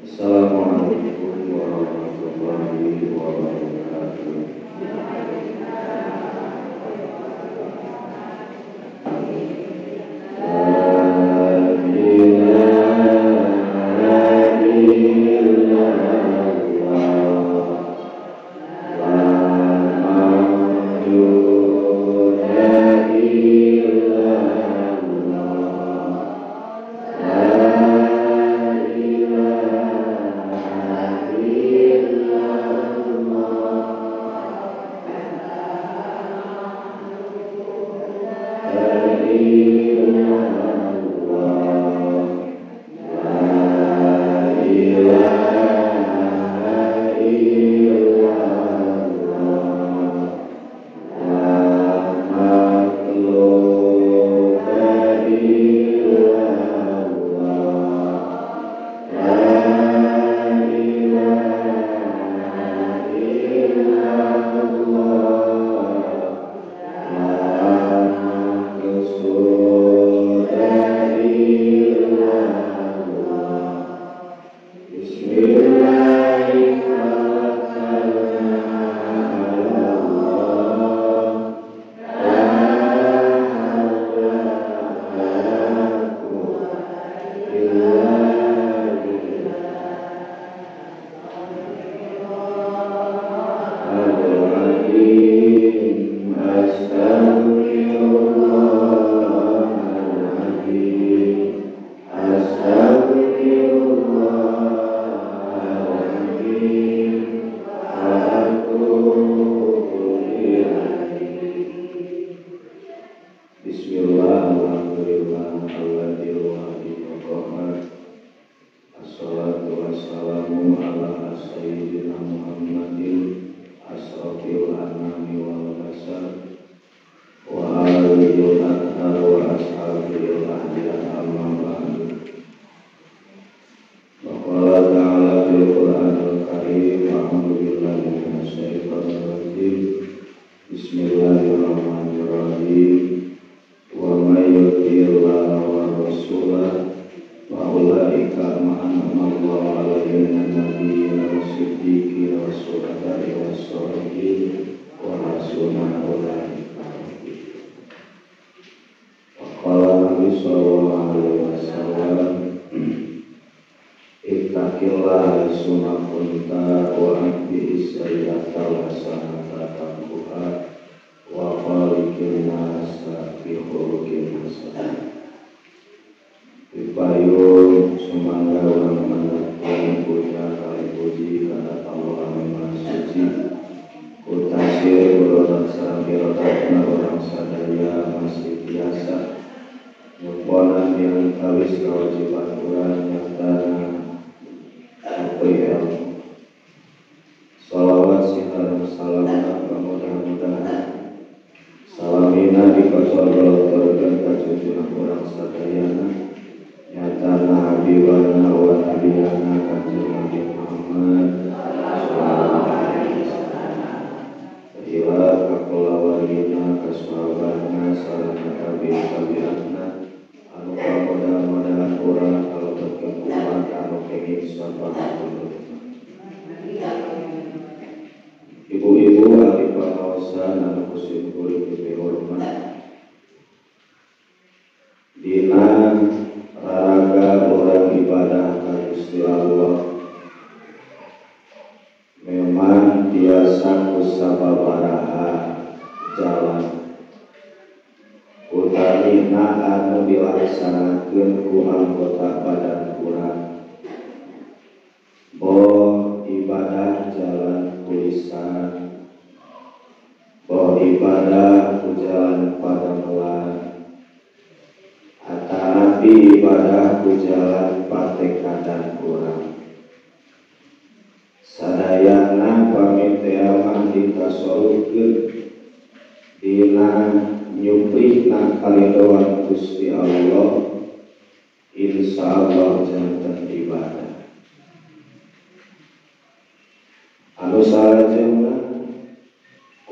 Assalamualaikum warahmatullahi wabarakatuh.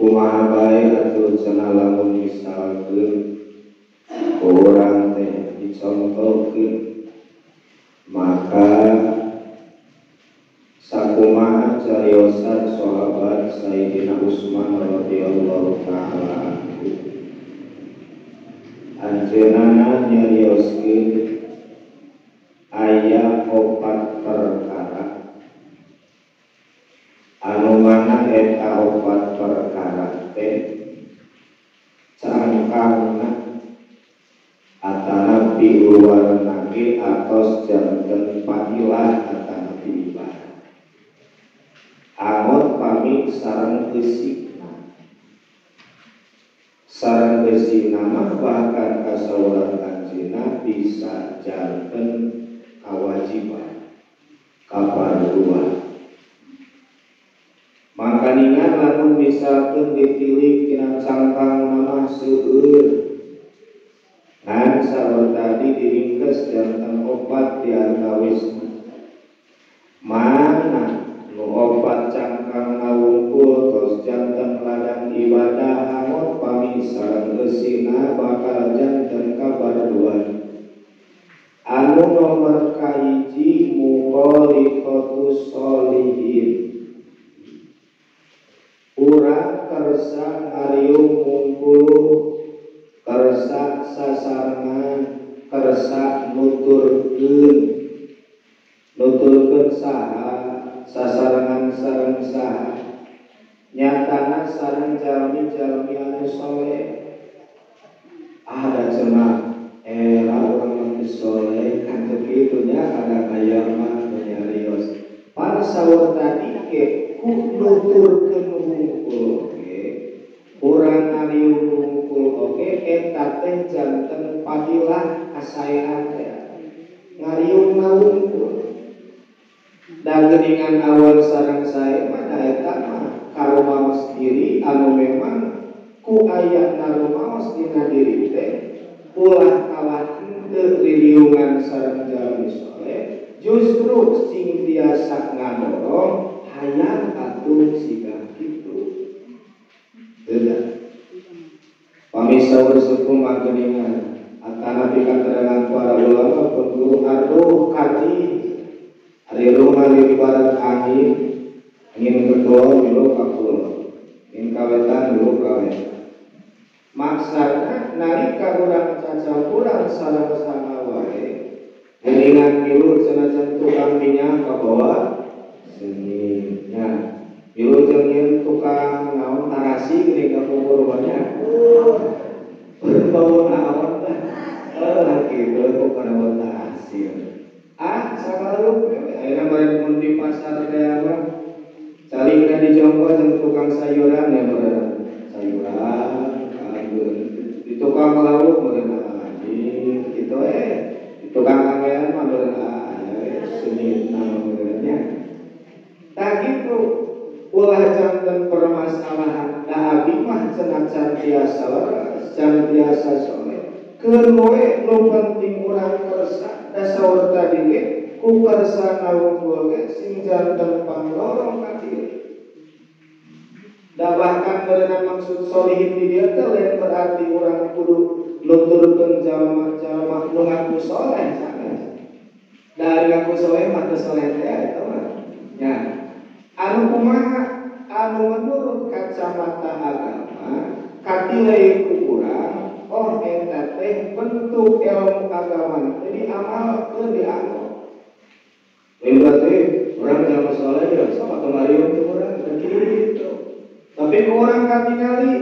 Kumaha bae atuh cenah lamun misalkeun urang teh dicontohkeun, maka sahabat Sayyidina Utsman radhiyallahu taala anhu. Anjeunna nyarioskeun aya 4 perkara anu mana eta 4 perkara teh cangkangna atana piluar nage atos janten padilah atana ibadah angot pami sareng geusina mah bahkan kasaurang anjeunna bisa janten kawajiban kaparuan. Makaningan lamun misalkan dipilih kina cangkang nama seueur ngan saur tadi diringkes janten 4 diantawisna mana nu 4 cangkang ngawungkul tos janten ladang ibadah angot pami sareng geusina bakal janten kaparuan. Anu nomor kahiji mukhalifatu sholihin urang kersa ngariung mungkulu kersa sasarangan kersa nuturkeun saha sasarangan sareng saha nyatana sareng jalmi-jalmi anu soleh ada cenah urang anu soleh kan begitunya ada kaya mah nyarios pan saur tadi ke nuturkeun hungkul oge urang ngariung hungkul oge eta teh janten padilah kasaean teh ngariung ngawungkul da geuningan awal sareng sae mah eta mah karumaos diri anu memang ku aya narumaos dina diri teh ulah kalah teu ririungan sareng jalmi soleh justru sing biasa ngadorong hayang atuh siga kitu. Beda. Pamisaur suku mageningan atana pikaterangan para ulama pun aduh kati ari rumah di barat angin kedua dulu kakul ingin kawetan dulu kawetan maksana nalika urang cacampuran sareng sama wae geningan milu senajan tukang minyak kabawa seninya milu jeung tukang naon tarasi gini ka kuburannya berbau naon tah kitu bukan tarasi sakarup ayeuna bari mun di pasar teh mah salingna di Jonggo jeung tukang sayuran ya meureun sayuran kageun di tukang lauk meureun anjing kitu di tukang kamean mah meureun aya sunitna meureunnya tah kitu ulah janten permasalahan da abi mah cenah can tiasa leres can tiasa soleh keun we nu penting urang kersa da saur tadi ge ku kersa ngawungkul ge sing janten panglorong ka diri da bahkan berenang maksud solihin di dia teh lain berarti urang kudu nuturkeun jalma-jalma nu ngaku soleh sanes dari ngaku soleh mah teu soleh teh eta mah nya anu kumaha anu menurut kacamata agama katilai ku urang eta teh bentuk ilmu agama jadi amalkeun dianggap berarti orang jalma soleh ya sama kemari untuk orang begitu tapi ku urang katingali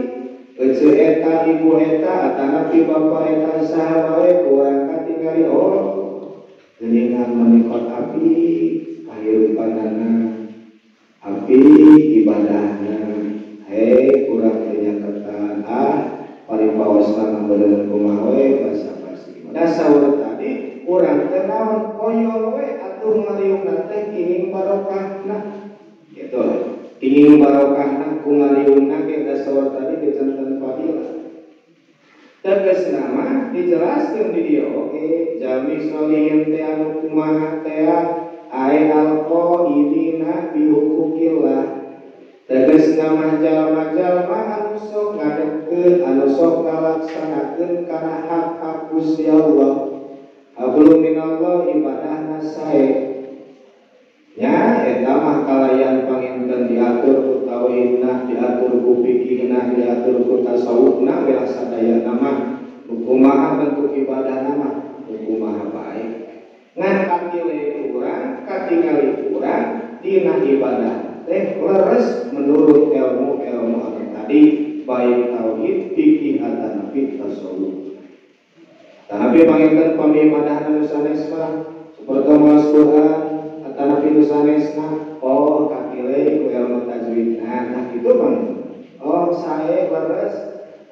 ece eta ibu eta atana ti bapa eta saha wae ku urang katingali geuningan menikot api kahirupanana api ibadahna urang teh nyaketan paling pawasna beuneu kumaha we basa-basi da saur tadi urang teh naon koyol we atuh ngaliungna teh kenging barokahna gitu kenging barokahna ku ngaliungna ge da saur tadi dicanten fadilah tegasna mah dijelaskeun di dieu oge jalmi solihin teh anu kumaha teh ai alqaidina bi hukukillah tegasna mah jalma-jalma anu sok ngadepkeun anu sok ngalaksanakeun kana hak-hak Gusti Allah hablum minallah ibadahna sae nya eta mah kalayan panginten diatur ku tauhidna, diatur ku fikihna, diatur ku tasawufna, bela sadaya nama kumaha bentuk ibadah nama kumaha baik. Ngan kakile urang, katingali urang dina ibadah teh leres menurut ilmu-ilmu anu tadi baik tauhid, fikih atawa tasawuf. Tapi panginten pamibadah anu sanes mah seperti maos Quran atau pintu sanesna, oh kakile ku ilmu tajwid, nah itu bang, oh saya leres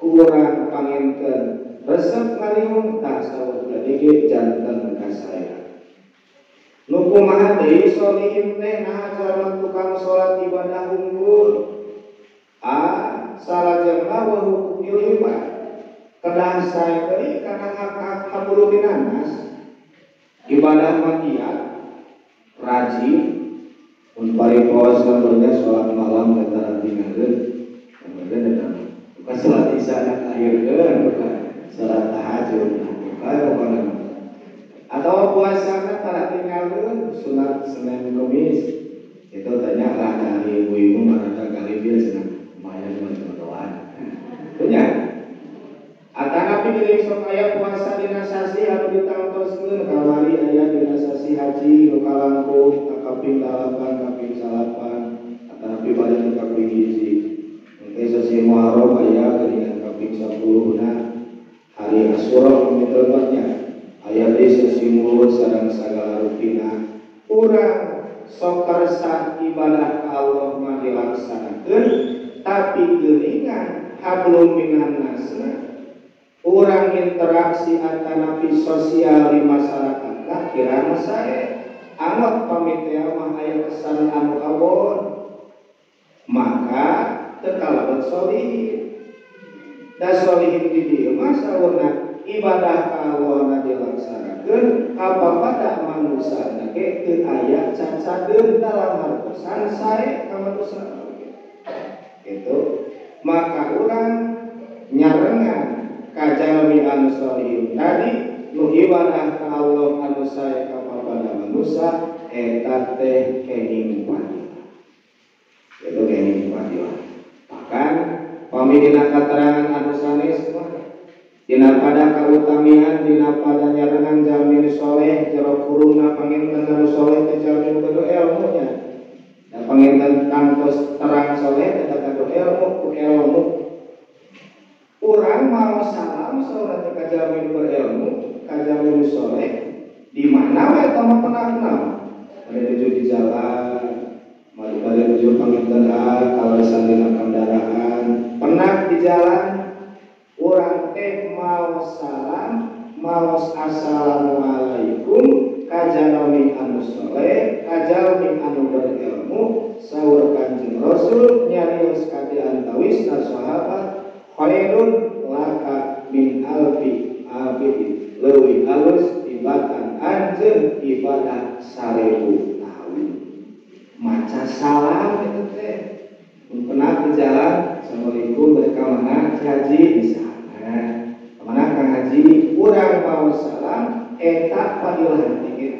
kurang panginten resep ngaliung tak sawut gadege janten ka saya. Nu kumaha deui sholihin teh nah cara tukang salat ibadah unggul. Salajengna wa hukumil ibadah. Kedah saya deui kana hak-hak habulu binanas. Ibadah makiat rajin mun paripos namanya salat malam antara tinggalkeun kemudian datang bukan salat isya akhirkeun bukan salat tahajud bukan pokona atau puasa tara tinggalkeun sunat Senin Kamis itu tanya lah dari ibu-ibu marada kali dia senang lumayan berdoa punya atanapi geuning sok aya puasa dina sasi anu ditangtoskeun kamari aya dina sasi haji nu kalangkung kaping 8 kaping 8 atanapi bade kaping 1 engke sasi Muharram aya geuningan kaping 10 na hari Asyura nu tepatnya aya deui sasi Mulud sareng sagala rutina urang sok karsa ibadah ka Allah mah dilaksanakeun tapi geuningan hablum minan nasna urang interaksi atanapi sosial di masyarakat lah kirana sae amat pamitea mah aya kesan anu awon maka teu kalebet sholihin da sholihin di dieu mah saurna ibadah ka Allah dilaksanakeun kapapada manusia ge teu aya cacadeun dalam hartosan sae ka manusia gitu maka urang nyarengan kajalmi anu sholihin tadi nu ibadah ka Allah anu sae kapapada manusia eta teh kenging fadilah itu kenging fadilah bahkan pamidina katerangan anu sanes dina pada kautamian dina pada nyarengan jalmi soleh jero kurungna panginten anu soleh teh jalmi kudu ilmunya da panginten tangtos terang soleh teh kudu ilmu ku ilmu urang mau salam saurang kajamin berilmu, kajamin soleh, di mana we tamu kenal? Ada tujuh di jalan, ada tujuh panginten kalau sandina kendaraan, pernah di jalan, urang teh mau salam, mau assalamualaikum, kajamin anu soleh, kajamin anu berilmu, saur Kanjeng Rasul nyarios kadi antawis na sahabat. Khairun laka min alfi abidin leuwih alus ibatan anjeun ibadah 1000 tahun maca salam itu teh mun pernah di jalan assalamualaikum mereka mana haji di sana mana kang haji urang mau salam eta padilah dikit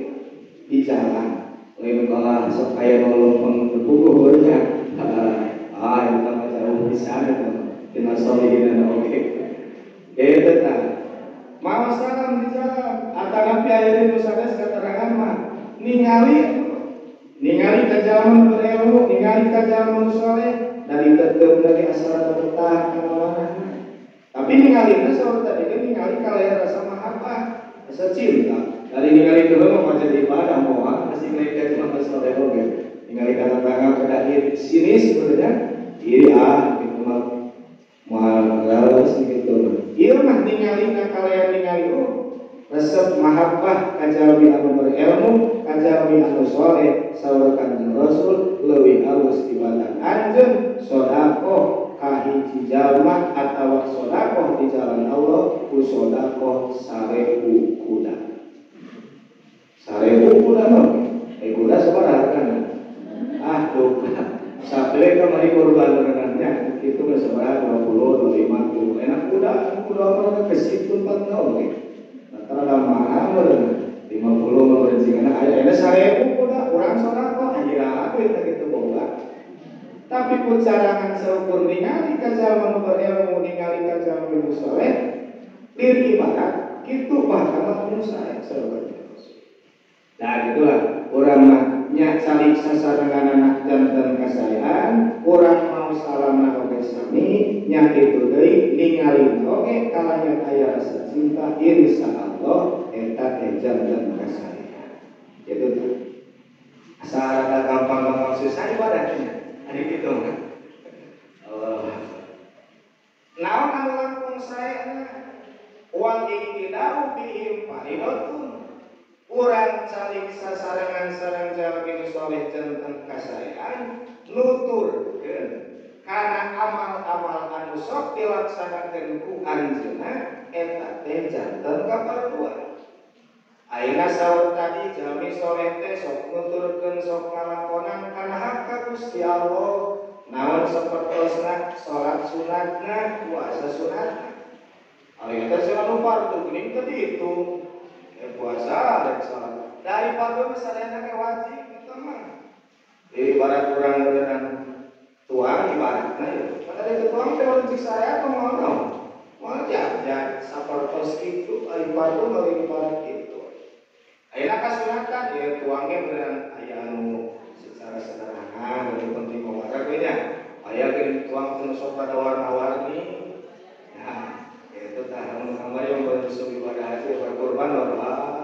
di jalan lain kala sok aya nolong pengpuguh nya eta mah jauh di sana dina sholihin anu oge eta tah mau salam di jalan atanapi aya nu sanes katerangan mah ningali ka jalan berilmu ningali ka jalan soleh dari tetep dari asal betah ka mana tapi ningalina saur tadi kan ningali kalaya rasa mahabbah rasa cinta dari ningali teu mah macam ibadah moal pasti ningali ka jalan soleh oge ningali ka tetangga kedah sini sebenarnya iri gitu mah mahal galas gitu. Ieu mah ningali kakalean ningali resep mahabbah kajalmi anu berilmu, kajalmi anu soleh, saur Kanjeng Rasul leuwih alus ibadah anjeun sedekah ka hiji jalma atawa sedekah di jalan Allah ku sedekah 1000 kuda. 1000 kuda mah kuda sabaraha kana? Duh. Sampai kemarin korban renangnya itu bersama 20, 25 enak kuda orang kesitun 4 tahun rata-rata mahal 50 memberencingkan ayah 1000 kuda orang sorak kok duit gitu boga. Tapi pun carangan seukur ningali ka jalma nu berilmu ningali ka jalma nu saleh lir ibarat kitu bakal mun sae sareng. Nah gitulah urang mah nya saling sasarengan anak janten kasayaan urang mau salamna oge sami nya kitu deui ningali oge kalanya aya rasa cinta insyaallah eta teh janten kasayaan. Gitu tuh. Asal gampang-gampang susah ibadahnya. Hari itu kan. Naon anu langkung saena wal iktidau bihim faridatun. Urang calik sasarengan sareng jalmi saleh janten kasayaan nuturkeun kana amal-amal anu sok dilaksanakeun ku anjeunna eta teh janten kapardua. Ayeuna saur tadi jalmi saleh teh sok nuturkeun sok ngalakonan kana hak ka Gusti Allah. Naon sapertosna salat sunatna, puasa sunatna. Ari teh selalu fardu geuning teh ditu. Puasa dan salat. Dari fardu misalnya ke wajib itu mah. Ibarat urang berenang tuang ibaratna ya. Pada itu tuang teh urang cik saya kumaha? Wajib ya sapertos kitu ari fardu meuli ibarat kitu. Ayeuna kasunatan ya tuangnya berenang aya anu secara sederhana dan penting olahraga nya. Aya ge tuang teu sok pada warna-warni. Nah, itu tah gambar yang bersuci ibadah haji berkorban Allah.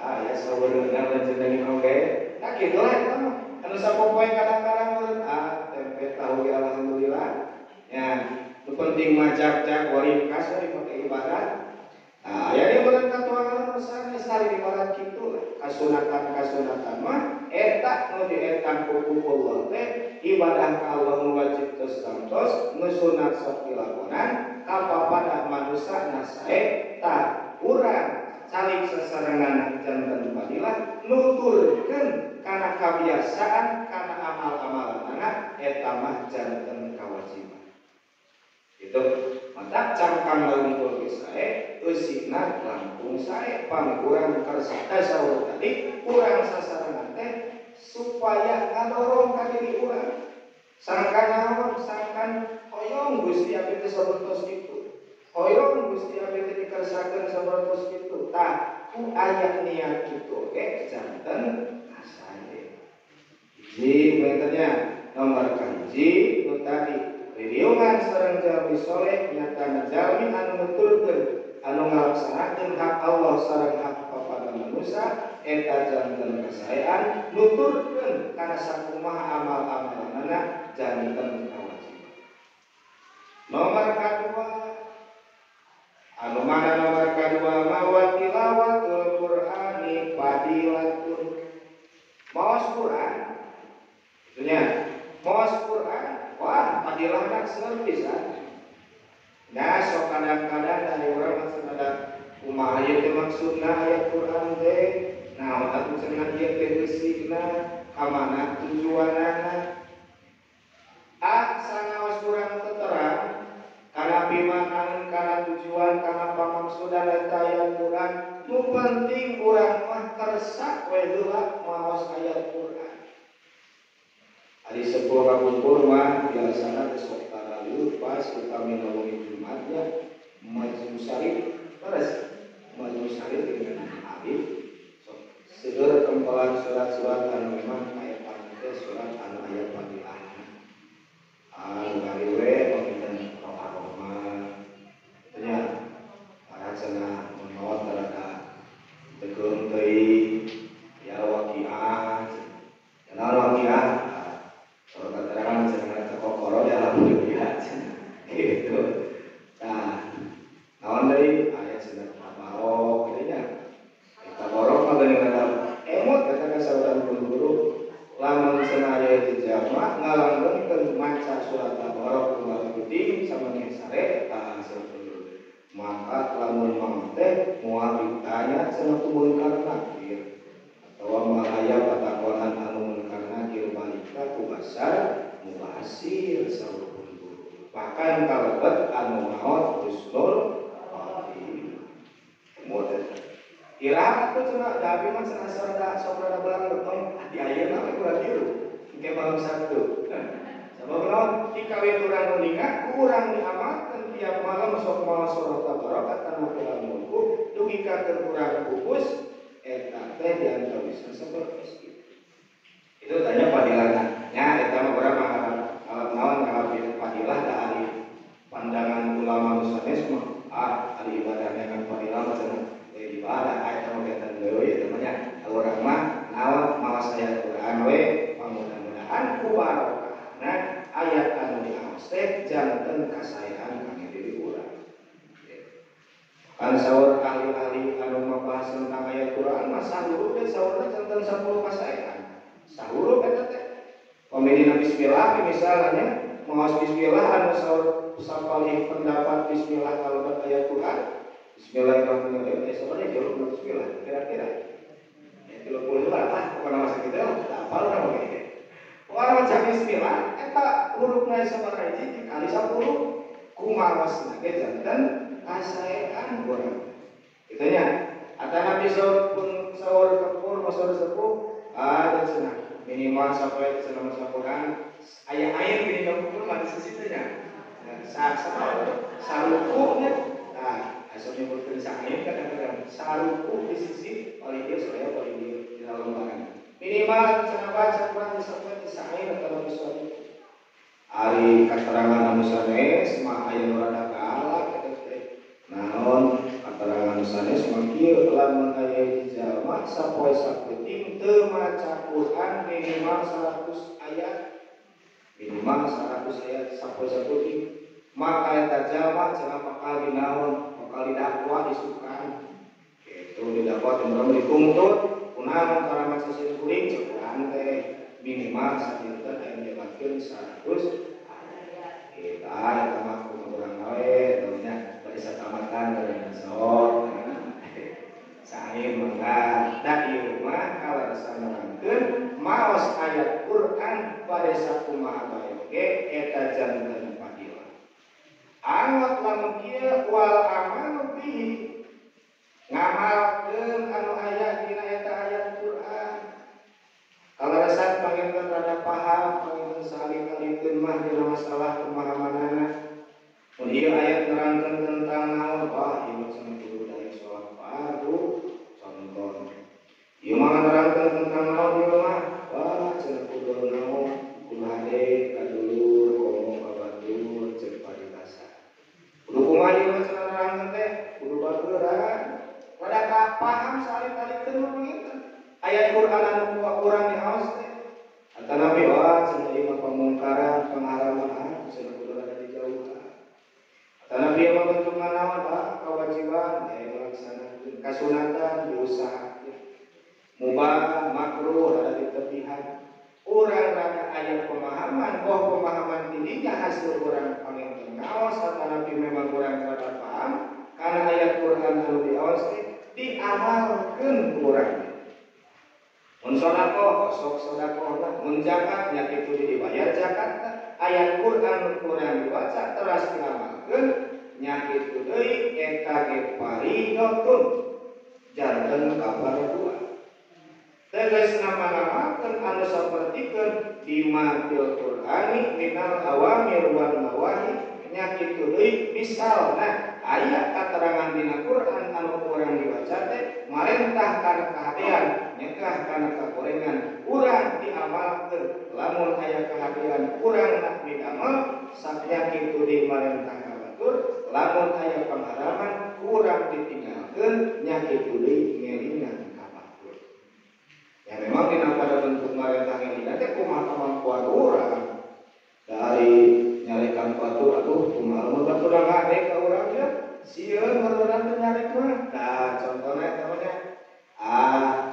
Ya sawereunna lanceun oge. Nah kitu lah eta mah. Anu sapopoe kadang-kadang meureun tempe tahu ya alhamdulillah. Ya, nu penting mah jak-jak waringkas ari make ibadah. Aya di meureun katuangan pesan sari ibarat kitu. Kasunatan mah eta nu dietan ku Allah teh ibadah ka Allah nu wajib tos santos nu sunat sok dilakonan kapapada manusia nasae tak urang saling sasarengan janten fadilah nuturkeun kana kabiasaan kana amal-amalanna eta mah janten kawajiban. Itu mata cangkang laungkul sae eusina langkung sae pangurang karsaka saur tadi urang sasarengan teh supaya ngadorong ka diri urang. Sangkan naon sangkan hoyong Gusti abdi teh sabertos kitu. Hoyong Gusti abdi teh dikersakeun sabertos kitu. Tah ku aya niat kitu oge janten asae. Hiji metodenya nomor kahiji nu tadi ririungan sareng jalmi saleh nyatana jalmi anu nuturkeun anu ngalaksanakeun hak Allah sareng hak papada manusia eta janten kasayaan nuturkeun kana sakumaha amal-amalanna janten kawajiban. Nomor kadua anu mana nomor kadua mawa tilawatul Qur'ani fadilatun. Maos Quran itunya maos Quran wah fadilahna seueur pisan. Nah sok kadang-kadang dari urang maksud ada kumaha ieu teh maksudna ayat Quran teh naon atuh cenah ieu teh eusigna ka mana tujuanana. Sanaos urang teu terang kana pimanaan kana tujuan kana pamaksudna eta ayat Quran nu penting urang mah kersa we heula maos ayat Quran. Ari sepuh kakumpul mah biasana teh sok tarawih pas utami nawawi Jumatnya majelis syarif terus majelis syarif dengan Habib sok seueur tempelan surat-surat anu memang aya pangke surat anu aya fadilahna. Gari we pamitan roha-roha nya para cenah menot terada tegeung teuing ya waqiah kenal waqiah kalau keterangan cenah teh kokoro ya alhamdulillah gitu. Nah naon deui aya cenah tabarok kitu nya tabarok mah geuning ada emot kata saudara guru lamun cenah aya di jamaah ngalanggeungkeun maca surat tabarok kumaha penting sama ngesare tah saudara maka lamun mah teh moal ditanya cenah munkar nakir atawa moal aya patakonan anu munkar nakir balika ku basar mubasir saudara guru bahkan kalebet anu maot husnul khotimah kemudian kira itu cenah da abi mah cenah sarada sok rada belang betong di ayeuna we kurang dieu nomor 1. Sabab naon dikawin urang menikah, urang diamalkan tiap malam sok malam surah tabarok kana mulku dugi ka urang pupus eta teh diantawisna saperti itu tanya padilahna nya eta mah urang mah alat naon ngalapin padilah dari pandangan ulama sanes mah ari ibadah dengan padilah mah cenah ibadah eta mah kita deui eta mah nya urang mah naon mawas aya Quran we mudah-mudahan ku barokahna ayat anu diaos teh janten kasayaan kangge diri urang. Kan saur ahli-ahli anu membahas tentang ayat Quran mah sahurup teh saurna janten 10 kasayaan. Sahurup eta teh. Pamilina bismillah misalnya maos bismillah anu saur sapalih pendapat bismillah kalau ayat Quran. Bismillahirrahmanirrahim. Sebenarnya jauh bismillah kira-kira. Ya 30 lah, bukan masa kita lah. Hafal nama ini. Orang macam bismillah, eta hurufna sabaraha hiji dikali 10 kumawas nage janten kasayaan urang. Kitu nya. Atana bisaur pun saur kepur saur sepuh ada cenah minimal sampai cenah sapuran aya air di dapur mah disisitu nya. Saruku nya. Asal nyebutkeun saking kadang-kadang saruku di sisi paling dia saya paling dia di dalam barang. Minimal cenah baca Quran sampai saking atau bisa ari katerangan anu sanes mah aya nu rada galak naon katerangan anu sanes mah kieu lamun aya jalma sapoe sakuting teu maca Quran minimal 100 ayat sapoe sakuting maka eta jalma cenah bakal dinaon bakal didakwa isukan kitu didakwa teu dituntut kunaon cara maca kuring Quran teh minimal sadinten aya nyebatkeun 100 ayat. Kita eta mah kurang wae namanya bari satamatan dari sok. Sae mangga da ieu mah alasan nerangkeun maos ayat Quran pada sakumaha bae ge eta janten fadilah. Angot lamun kieu wal amal bihi ngamalkeun anu aya dina eta ayat Quran. Kalarasan panginten rada paham, panginten salih-salihkeun mah dina masalah pemahamanana. Mun ieu ayat nerangkeun tentang naon, wah ieu cenah kudu daya salat fardu contoh. Ieu mah nerangkeun tentang naon ieu mah, wah cenah kudu naon, kudu hade ka dulur, ngomong ka batur, ceuk padilasa. Kudu kumaha ieu mah cenah nerangkeun teh, kudu bageuran. Rada paham salih-salihkeun mah panginten. Ayat Quran anu kurang diaos teh. Kata Nabi wah cenah ieu pamungkaran pengharaman cenah kudu rada dijauhan. Kata Nabi mah bentukna naon kewajiban dilaksanakeun kasunatan diusahakeun. Mubah makruh rada ditepihan. Urang rada aya pemahaman, pemahaman tidinya hasil urang panginten ngaos kata Nabi memang urang rada paham kana ayat Quran anu diaos teh diamalkeun urang. Mun sedekah sok sedekah, mun zakat nya kitu dibayar zakatna. Ayat Quran Quran diwaca teras diamalkeun nya kitu deui eta ge paridotun janten kafarduan. Tegasna mangamakeun anu sapertikeun dimatil Qur'ani minal awamir wan nawahi nya kitu deui misalna aya katerangan dina Quran anu urang diwaca teh marentah kana kahadean nyegah kana kagorengan urang diamalkeun lamun aya kahadean urang nak diamal sakya kitu di marentah kabatur lamun aya pangharaman urang ditinggalkeun nya kitu deui ngelingan kabatur. Ya memang dina pada bentuk marentah ngelingan teh kumaha kemampuan urang dari nyarekan batu atuh kumaha mun batur ngade ka urang ya sieun urang teh nyarek mah. Nah contohna eta mah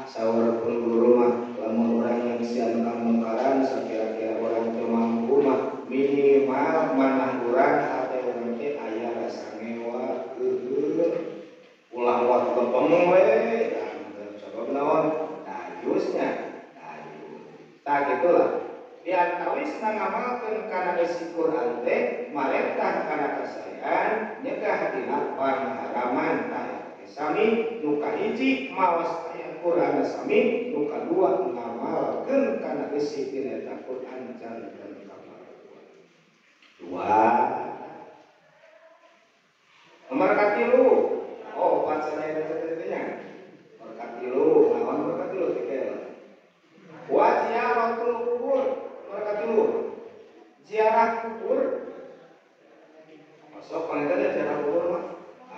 saur pun guru mah lamun urang yang sian kamungkaran sakira-kira urang teu mampu mah minimal manah urang hate urang teh aya rasa ngewa ulah waktu kepeng we sabab naon dayusnya tah gitulah diantawisna ngamalkeun kana isi Quran teh marentah kana kasayaan nyegah dina pangharaman tah sami nu kahiji maos ayat Quran sami nu kadua ngamalkeun kana isi tina eta Quran janten kaparuan. Dua. Nomor katilu. Oh, baca daya teh. Nomor katilu, naon nomor katilu tikel. Wa ziyaratul kubur. Nomor katilu. Ziarah kubur. Masuk panggil ada ziarah kubur mah.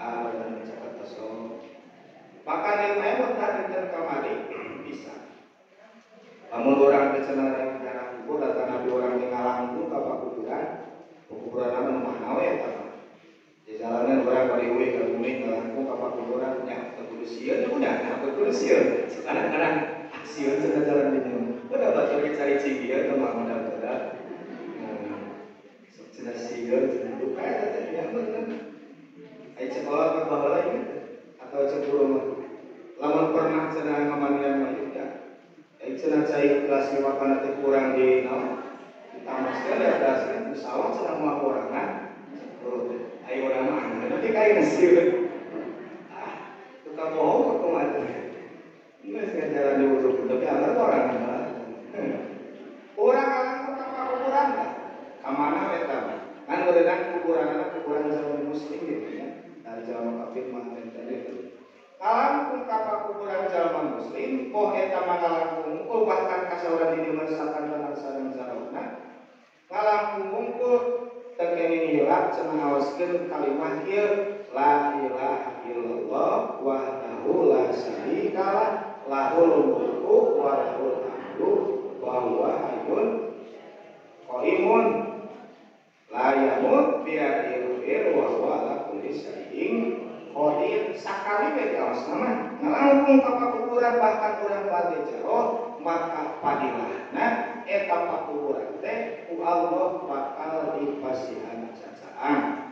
Dan mencatat tasawuf. Maka nilai tadi dan kamari bisa. Namun orang kecenderungan ziarah kubur dan nabi orang yang ngalang itu apa kuburan apa mana we eta. Di jalanan orang bariwe ka bumi ngalang apa kuburan nya kudu sieun udah kudu sieun. Kadang-kadang sieun cenah jalan di dieu. Udah baca cari cigieu ke mah mudah-mudahan. Cenah sieun cenah duka eta yang bener. Ai sekolah ke baheula ini atau ceburu lamun pernah cenah ngamandian mah ya. Ai cenah cai kelas wakana teh kurang di naon. Tamaskeun ya dasna pesawat cenah moal orangan. Ai urang mah nanti kain sieun. Tukang bohong kok mah. Geus ngajaran di urut tapi amal orang mah. Urang alang ka kuburan ka. Ka mana eta? Kan berenang kuburan zaman muslim gitu ya. Dari zaman kafir mah tadi. Kalangkung ka kuburan zaman muslim, poh eta mangalangkung mungkul bahkan kasauran di dimasakan dan sareng sarona. Ngalangkung mungkul teu kene hilak cenah awaskeun kalimat ieu la ilaha illallah wahdahu la syarika lah lahul mulku wa lahul hamdu wa huwa hayyun qaimun la yamut bi'adil wa huwa ala kulli syai'in qadir. Sakali we kaos nama ngalangkung ka kuburan bahkan urang bade jero maka padilahna eta kuburan teh ku Allah bakal dipasihan cacaan.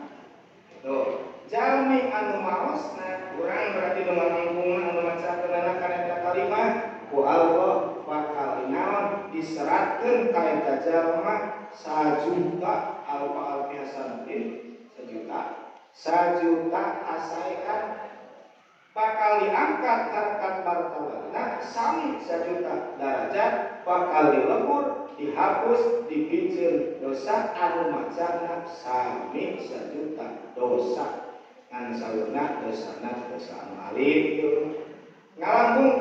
Tuh, jalmi anu maosna urang berarti nu mangkungna anu macakeunana kana eta kalimat ku Allah bakal naon diseratkeun ka eta jalma 1 juta alfa hasanin 1 juta asaikan bakal diangkat harkat martabatna sami 1 juta derajat bakal dilebur dihapus dipicil dosa anu macana sami 1 juta dosa ngan saweuna dosana dosa anu alim ngalangkung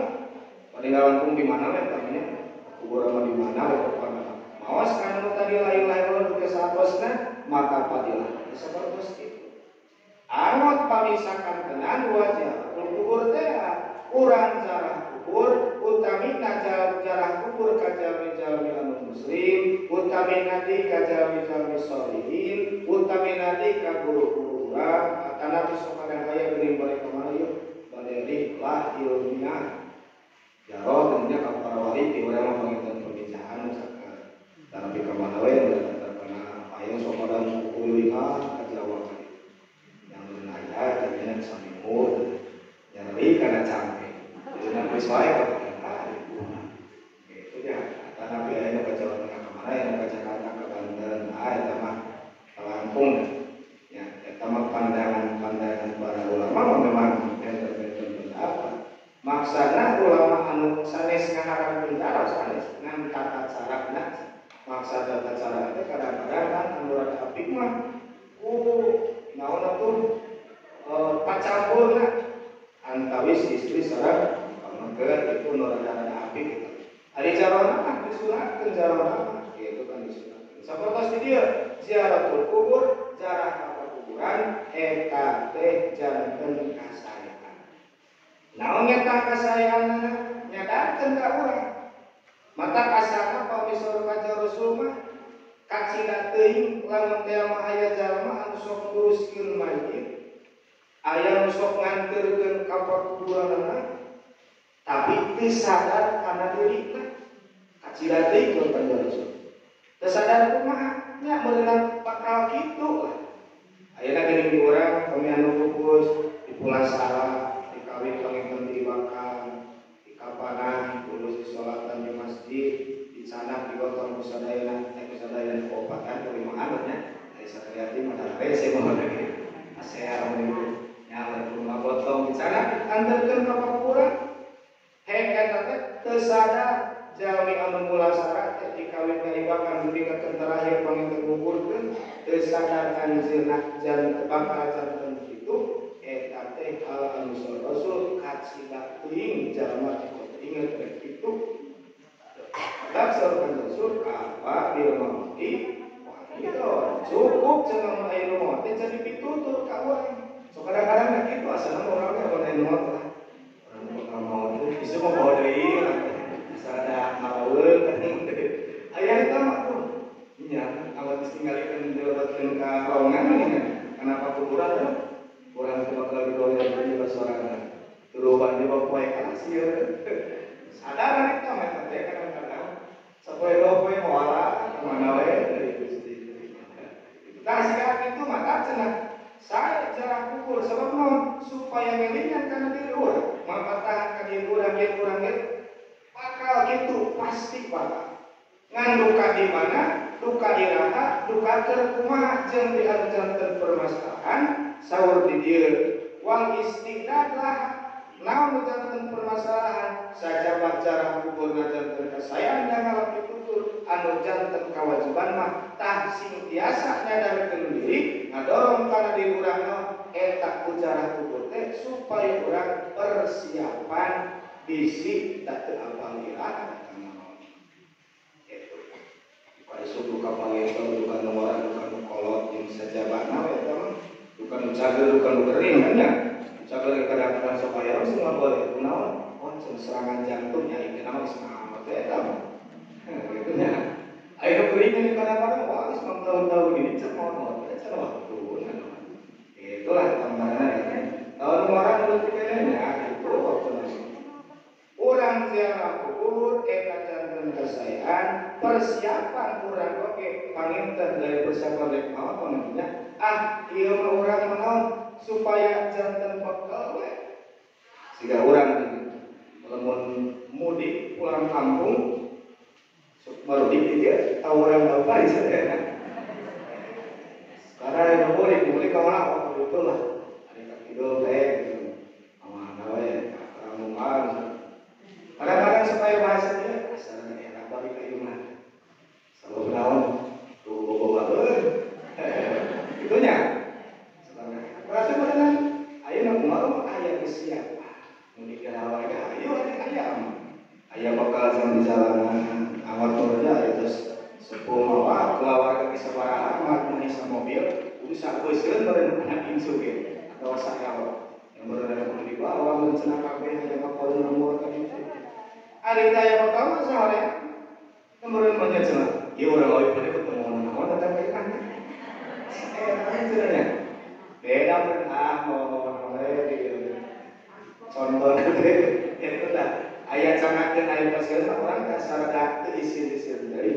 pada ngalangkung di mana we tamanya kuburan di mana we pokona maos kana tadi lain-lain nu kesatosna maka padilah sapertos itu angot pamisakan tenan wajah kubur teh urang zarah kubur utamina jarah kubur ka jalmi-jalmi anu muslim utamina di ka jalmi-jalmi sholihin utamina di ka guru-guru urang kana sok kadang aya geuning bari kamana yeuh bade lah ilmiah jaro nya ka para wali ti urang mah panginten perbincangan saker tapi kamana we terkena aya sok kadang kuliah ka Jawa dengan sambil mur nyari karena capek dengan bersuara itu ya karena biayanya ke Jawa Tengah kemana yang ke Jakarta ke Banten itu mah ke Lampung ya itu mah pandangan para ulama memang enten apa maksana ulama anu sanes ngaharapkeun cara sanes ngan tata carana maksud tata cara itu kadang-kadang kan anu rada apik mah naon atuh pacampurna antawis istri sareng pamageun itu norada apik gitu. Ari jarona kan disunatkeun jarona gitu kan disunatkeun. Sapertos di dieu ziaratul kubur, ziarah ka kuburan eta teh janten kasayangan. Naon eta kasayanganna nyadakeun ka urang. Mata kasana pamisor kaca Rasul mah kacina teuing lamun teh mah aya jalma anu sok nguruskeun mayit aya nu sok nganterkeun ka kuburanna tapi teu sadar kana deurina kacira deui ka Rasul teu sadar kumaha nya meunang bakal kitu lah ayeuna geuning di urang kami anu pupus di pulasara dikawin panginten di bakal di kapanan tulus disolatan di masjid di sana digotong kusadayana obatan kalimahan nya dari sakaliati mah rese mah lagi asear mah nyawa rumah gotong di sana antarkeun ka kuburan hek eta teh teu sadar jalmi anu mula syarat dikawin kaibakan budi ketentarahir pangin kuburkeun teu sadar anjeunna jan bakal janten kitu eta teh hal anu rasul kacidak teuing jalma teh inget rek kitu. Dasar rasul apa dia mati itu cukup jangan air rumah teh jadi pitutur ka urang. So kadang-kadang kitu asal orang teh air rumah lah. Orang mau teh bisa mau bawa deui sada haweul kan. Aya eta mah tuh. Nya awat tinggalikeun dilebetkeun ka rawangan nya. Kenapa kuburan kan? Urang teh bakal digoyang di sorangan. Turuban di poe kelas ieu. Sadar eta mah teh kadang-kadang sapoe poe moala kemana we dari Gusti. Kasih itu maka cenah saya jarang kubur sebab non supaya ngelingan karena diri orang maka tahan ka diri orang bakal gitu pasti bakal ngan duka di mana duka iraha duka terkumaha jeung diancankeun permasalahan saur di dieu wal istighdad lah naon janten permasalahan sajabat jarang kubur janten kasayang dan ngalap ditutur anu janten kewajiban mah tah sing biasa nyadarkeun diri ngadorong kana diri urang eta ujarah kubur teh supaya urang persiapan bisi da teu apal iraha kana itu pada suku kapal itu bukan orang bukan kolot yang sajabatna eta mah bukan cager bukan kering kan ya cager kadang-kadang supaya semua boleh kunaon oh serangan jantung nya iki nama sama eta mah gitu nya ayo kering kadang-kadang wah geus tahun-tahun ini cek mau waktu itulah gambarannya tahun orang belum dipilihnya itu waktu orang ziarah kubur eta janten kesayaan persiapan orang oke panginten dari persiapan rek mau pamanya ieu mah urang naon supaya janten bekal we siga urang lamun mudik pulang kampung mudik dia tahu orang apa di sana karena yang mudik kemana waktu itu lah ada kaki dulu gitu sama nawe keramungan kadang-kadang supaya bahasanya asalnya era balik ke rumah selalu kenawan tuh bobo itunya berarti benar ayo nak malu ayah siapa mudik ke awalnya ayo ayah bakal jalan di jalanan awal turunnya terus sepuh mawa keluarga kesabaran amat menisa mobil bisa beuskeun bareng anak insu ge atau saya yang berada di bawah mencenah kabeh yang apa nomor ka ditu ari daya pertama sore kemudian menyecenah ieu urang euy pada ketemu naon datang ke kan cenanya beda berenang mau contoh itu dah ayat sangatkeun aya pasieun orang dasar teu isir-isir deui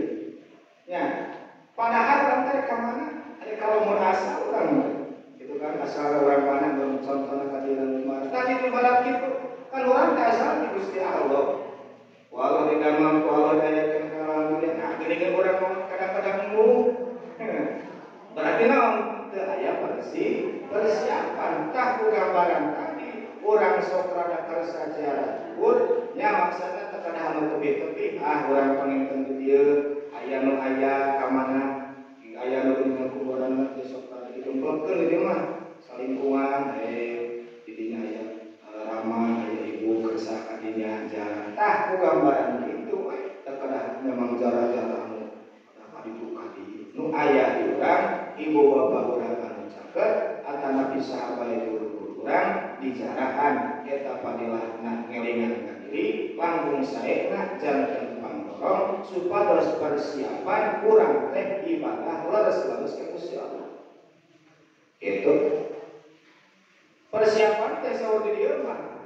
nya padahal orang teh ka mana ada kalau mau asal orang itu kan asal orang mana belum contohna kadiran lumar tadi di barat kitu kan orang teh asal di Gusti Allah walau di dalam walau dayakeun kalam dunia nah geuning urang kadang-kadang mu berarti naon teu aya persiapan tah gambaran tadi urang sok rada kersa ziarah kubur nya maksudna teu kada anu tebih-tebih urang panginten di dieu aya nu aya ka mana aya nu dina kuburan teh sok rada dikumpulkeun ieu mah salingkungan di dinya aya rama aya ibu kersa ka dinya jalan tah ku gambaran kitu teu kada memang jalan-jalan anu kada dibuka di nu aya di urang ibu bapak urang anu caket atana bisa bae guru-guru urang di jarahan eta padilahna ngelingan ka diri langkung saena janten pangdorong supados persiapan urang teh ibadah leres-leres ka Gusti Allah. Itu persiapan teh saur di dieu mah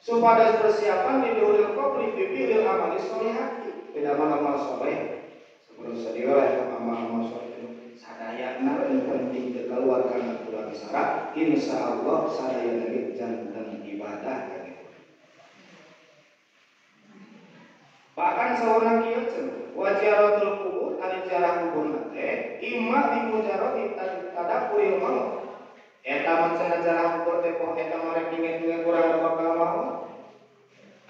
supados persiapan di diuril qabri bibil amali sholihati beda amal saleh sebelum sadaya amal saleh sadayana yang penting keluar karena keluar syarat insyaallah sadayana janten ibadah kan bahkan seorang kieu cenah wajaratul kubur ari jarah kubur teh imma dimujarati tadakkuril maut eta mah cenah jarah kubur teh poh eta marek dingin-dingin urang bakal maut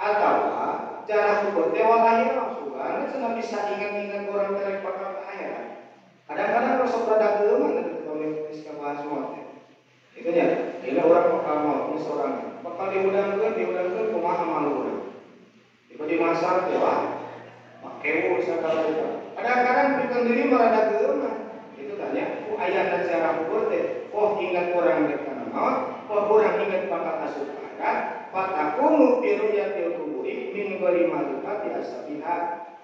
atawa jarah kubur teh walahir sugan cenah bisa ingat-ingat orang terek bakal akhirat. Kadang-kadang rasa rada geuman itu kalau geus kabahas moal teh. Itu nya, ini orang bakal mau ini seorang bakal diundangkeun kumaha amal urang. Itu dimasak teh wah. Pakai segala rupa. Kadang-kadang bikin diri merada geuman. Itu tanya, ayat dan cara kubur teh, ingat orang mereka maut, orang ingat bakal asup akhirat, fatakunu fi ru'yatil kuburi min ghairi malifati asabiha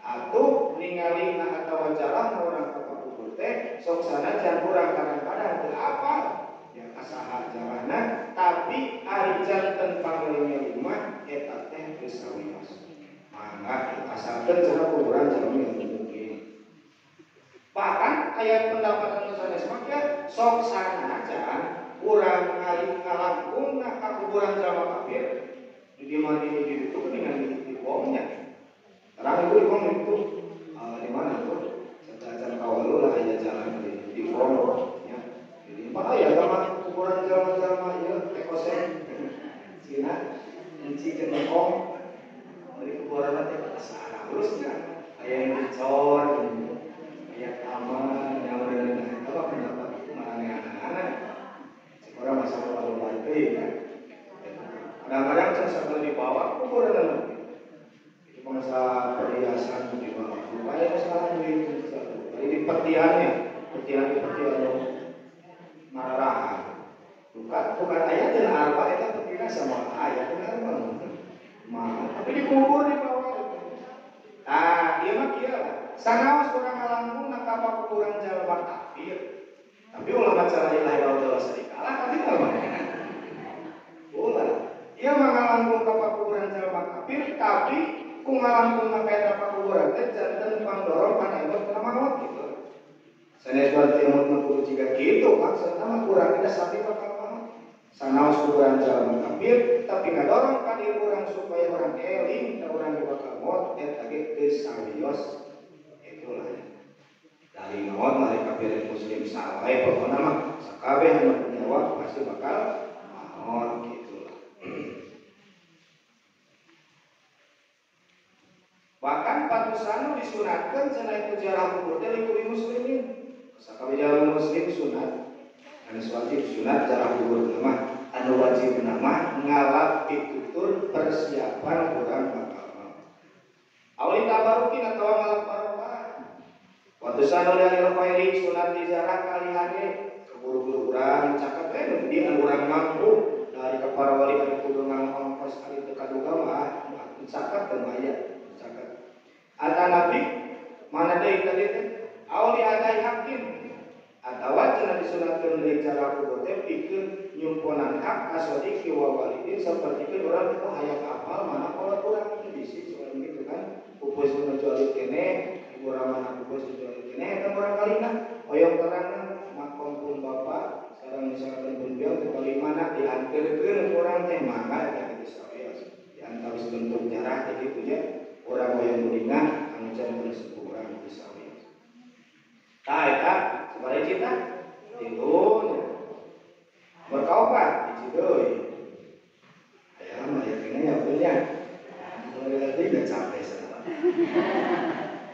atau ningali atawa jalan orang ka kubur teh sok sanajan urang kadang-kadang teu apal ya kasaha jalanna tapi ari janten pangleunya imah eta teh geus sawios. Mangga asalkeun cenah kuburan jalmi yang mungkin. Bahkan ayat pendapat anu sanes maka sok sanajan urang ngalangkung ka kuburan jalma kafir di mana itu dengan di bomnya. Terang itu di bom itu di mana itu? Sejajan kawalu lah aja jalan di bom ya. Jadi apa ya sama kuburan jalma-jalma ya ekosen. Cina enci kenekong dari kuburan nanti ke sana terusnya ayah yang dicor ayah aman yang benar-benar apa pendapat itu mana anak-anak sekarang masalah lalu balik kan kadang-kadang sesuatu dibawa kuburan itu masa perhiasan dibawa supaya masalah itu jadi petiannya petian marah bukan ayat dan arba itu petian sama ayat dan arba tapi dikubur di bawah. Dia mah kieu lah. Sanaos urang ngalangkung na ka kuburan jalma kafir. Tapi ulah baca la ilaha illallah sarikalah tadi mah. Ulah. Ieu mah ngalangkung ka kuburan jalma kafir tapi ku ngalangkung na ka kuburan teh janten pangdorong kana imut kana maut gitu. Sanes berarti imut kudu jiga kitu maksudna mah kurang tidak sapi bakal sanaos kuburan jalma kafir tapi ngadorong ka diri urang supaya orang eling da urang bakal maut eta ge geus sawios itulah dari maut mari kafir muslim sawae pokona mah sakabeh anu nyawa pasti bakal maut gitulah. Bahkan patusanu disunatkeun cenah itu jarah kubur teh likuwi muslimin sakabeh jalma muslim sunat anu wajib sunat jarah kubur mah anu wajib nama ngalap pitutur persiapan urang bakal maut. Awali tabarukin atau ngalap barokah. Waktu sanu dari rofairi sunat dijarah kalihane keburu-buru urang caket di urang mampu dari kepara wali anu kudu ngongkos kali teu kaduga mah caket teu aya caket. Ata nabi mana deui tadi teh awali adai hakim atawa cenah disunatkeun deui cara kubur teh pikeun nyumponan hak asodiki wa walidin seperti itu orang itu hayang apal mana kalau kurang itu bisi soal gitu kan pupus menjual kene ibu ramana pupus menjual kene eta orang kalina oyong terang makom pun bapak sareng misalkan pun biar kali mana diantarkeun orang teh maka eta geus sawios diantawis bentuk jarah teh kitu nya urang oyong mulingan anu janten sepuh urang geus sawios tah eta sabaraha cita tilunya berkaupan di Cidoy. Ya, mah ya kene ya punya. Mulai lagi enggak capek sana.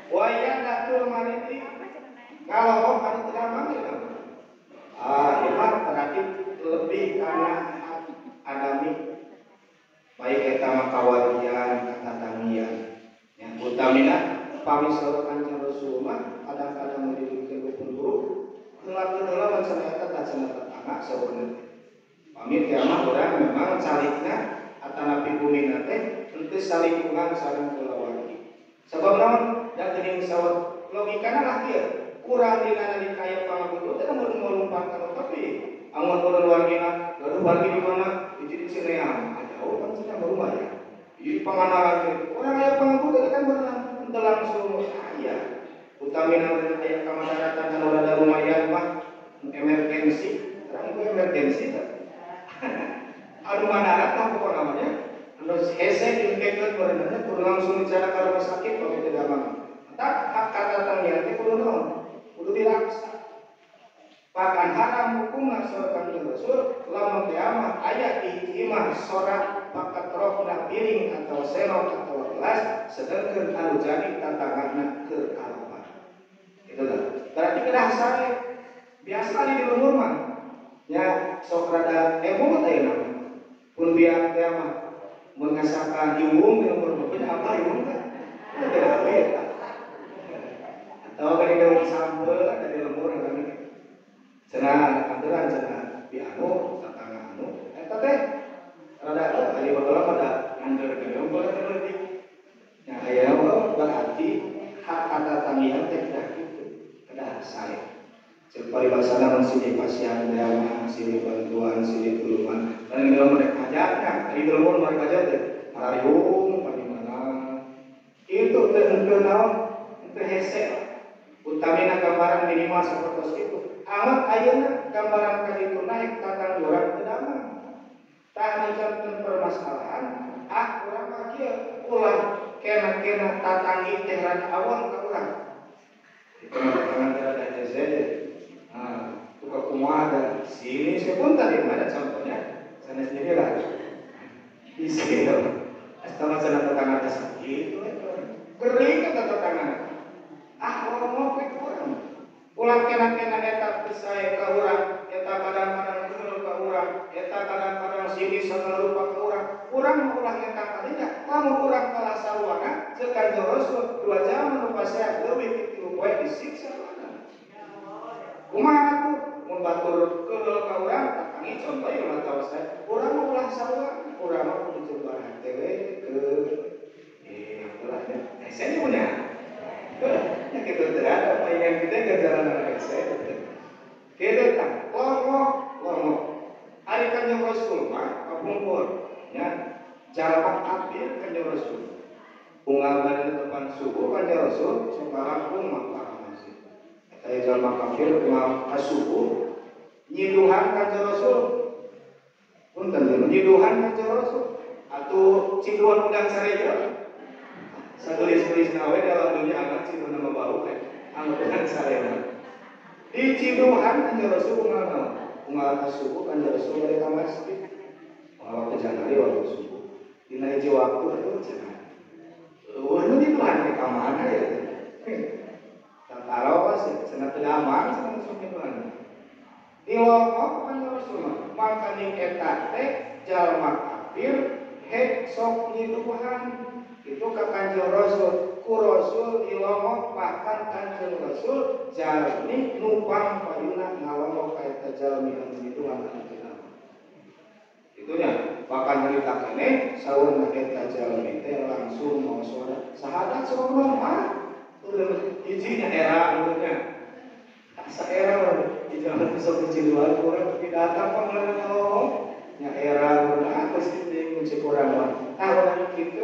Waya datul mariti. Kalau anu teu mangil. Mah berarti lebih karena adami baik eta mah kawalian kata tangian. Yang utamina pamisaur Kanjeng Rasulullah kadang-kadang menjadikan guru kelak-kelak mencerita tacana tetangga sebenarnya. Pamit kiamat orang memang salikna atau bumi teh henteu salingkungan sareng kelawaki. Sebab naon da geuning sawat logikana lah kieu. Kurang dina dikaya pangabutu teh mun ngolumpat kana tapi amun urang wargina gaduh wargi di mana di Cineam jauh kan cenah rumah ya. Di panganaran teh urang aya pangabutu kan berenang henteu langsung aya. Utamina aya kamandaratan anu rada lumayan mah emergensi. Terang itu emergensi teh. Anu manarat mah pokok namanya anu hese dikekeun berenangnya kudu langsung bicara ka rumah sakit kalau tidak mampu. Tak hak kata tangian teh kudu naon? Kudu diraksa. Bahkan haram hukum nasarkan Rasul lamun kiamat aya di imah sorak pakat rohna piring atau serok atau 12 sedangkan anu jadi tantanganna ke alamat. Itu lah. Berarti kedah sare biasa di lumur mah. Ya sok rada emot aya nama. Pun biar teh mah mengasakan iung di lumur mah apa iung teh? Tidak boleh. Atau kali daun sambel ada di lumur kami. Cenah aturan cenah piano tatangga anu eta teh rada ari baheula pada angger geus boleh leutik. Nya aya berarti hak kata tangian teh dah kitu. Kedah sare. Cek paribasana sini pasien dewa, sini bantuan, sini tuluman. Dan dalam mereka ajarnya, di dalam mereka ajar teh marariung bagaimana. Itu terkenal, itu hese. Utamina gambaran minimal seperti itu. Amat ayeuna gambaran kali itu naik tatang orang kedama. Tak menjadikan permasalahan. Orang makia ulah kena tatangi tehran awal ke orang. Itu tangan terhadap hese. Tukar kumaha dan sini saya pun tadi ada contohnya. Sana sendiri lah. Di sini setelah sana tetangga sakit, kering kata tetangga. Orang mau ke orang. Ulang kena eta saya ke orang, eta kadang-kadang kenal ke orang, eta kadang-kadang sini sama lupa ke orang. Orang ulang eta kalinya, kamu orang kalah sarwana, sekan joros 2 jam lupa saya lebih itu boleh disiksa. Kumaha tuh mun batur keul ka urang tangi contoh yang tahu saya urang ulah sarua urang mah kudu coba teh ke itulah ya saya punya ya gitu teh ada palingan kita ke jalan anak saya kita tak lomo ari kanjeng Rasul mah kapungkur ya jalan akhir kanjeng Rasul unggal bari depan subuh kanjeng Rasul sekarang pun mah saya jalma kafir kenal asubuh nyiduhan kanjeng Rasul punten nyiduhan kanjeng Rasul atuh ciduan udang sareja sagelis-gelis nawe dalam dunia anak ciduan nama bau anu udang sareja di ciduhan kanjeng Rasul unggal asubuh kanjeng Rasul bari ka masjid waktu janari waktu subuh dina hiji waktu atuh cenah nu nyiduhan ka mana ya Tarawih sih, senang terdaman, senang sumber di lorok kan Rasulullah, maka niketa teh jalma kafir, hek sok nyiduhan, itu ke kanjeng Rasul, ku Rasul di lorok bahkan kanjeng Rasul jalmi numpang payuna ngalorok kayak jalmi anu nyiduhan anu terdaman. Itunya, bahkan cerita kene, sahur naketa jalmi teh langsung mau sholat, sahadat sholat mah. Izinnya era menurutnya era di zaman besok kecil luar orang tidak datang pengelola nya era apa sih yang kunci orang orang gitu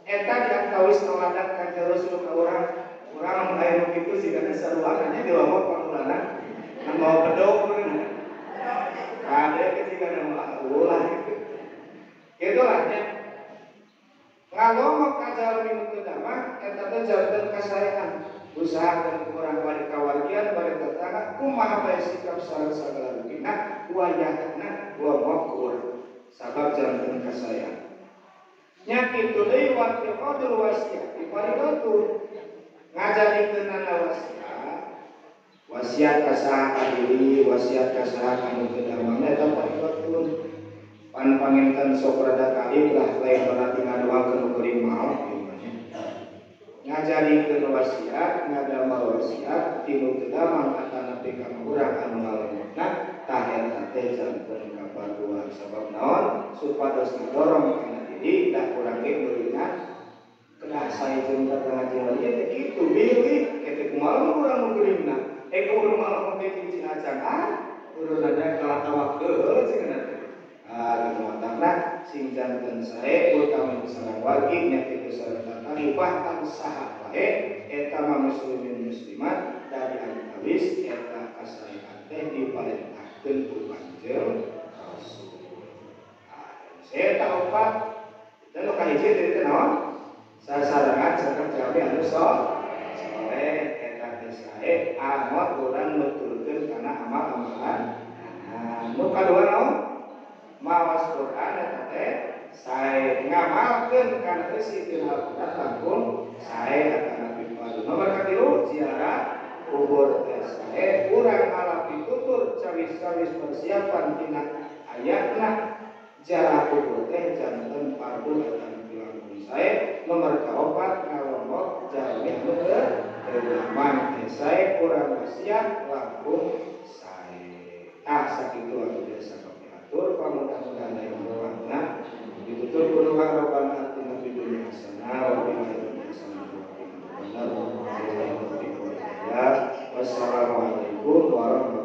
eta yang kawis noladan kanjeng Rasul ke orang lain begitu sih karena seruangannya di lomba pengelolaan yang mau bedok ada ketika nama ulah itulah ya ngalomo kajar minum kedama eta teh jarkeun kasayaan usahakeun urang bari kawargian bari tetangga kumaha bae sikap sagala rugina wayahna lomo sabab jarkeun kasayaan nya kitu deui waktu qadul wasiat diparibatur ngajarikeun wasiat kasaha diri wasiat kasaha anu kedama eta paribatur pan panginten sok rada kali lah lain berarti ngadoakeun kuring maaf ngajarikeun wasiat ngadamel wasiat tinu teu damang antana teh ka urang anu ngalemotna tah eta teh janten kapaduan sabab naon supados ngadorong kana diri da urang ge meulina kedah saejeun ka ngajian ieu teh kitu bilih kete kumaha urang nu geuringna urang malah mungkin cicing acan urang ada kalah tawakkeul cenah gitu matangna sing janten sae utama sareng wajib nya kitu sareng tatani bahkan saha wae eta mah muslimin muslimat dari antawis eta kasaean teh diparentahkeun ku kanjeng Rasul. Saya opat dan kahiji teh naon? Sasarangan sareng jami anu saleh eta teh sae amal urang nutulkeun kana amal-amalan. Nu kadua naon? Mawas Quran eta teh sae ngamalkeun kana resikeun Al-Qur'an langkung sae akan pipadu. Nomor katilu ziarah kubur teh sae urang malah pitutur cawis-cawis persiapan tina ayatna ziarah kubur teh janten fardu akan langkung sae. Nomor kaopat ngalombok jalmi aman teh sae urang wasiat langkung sae. Sakitu anu biasa atur pamudah-mudahan aya manfaatna. Ditutur kudu Rabbana atina fid dunya hasanah wa fil akhirati hasanah wa qina adzabannar. Wassalamualaikum warahmatullahi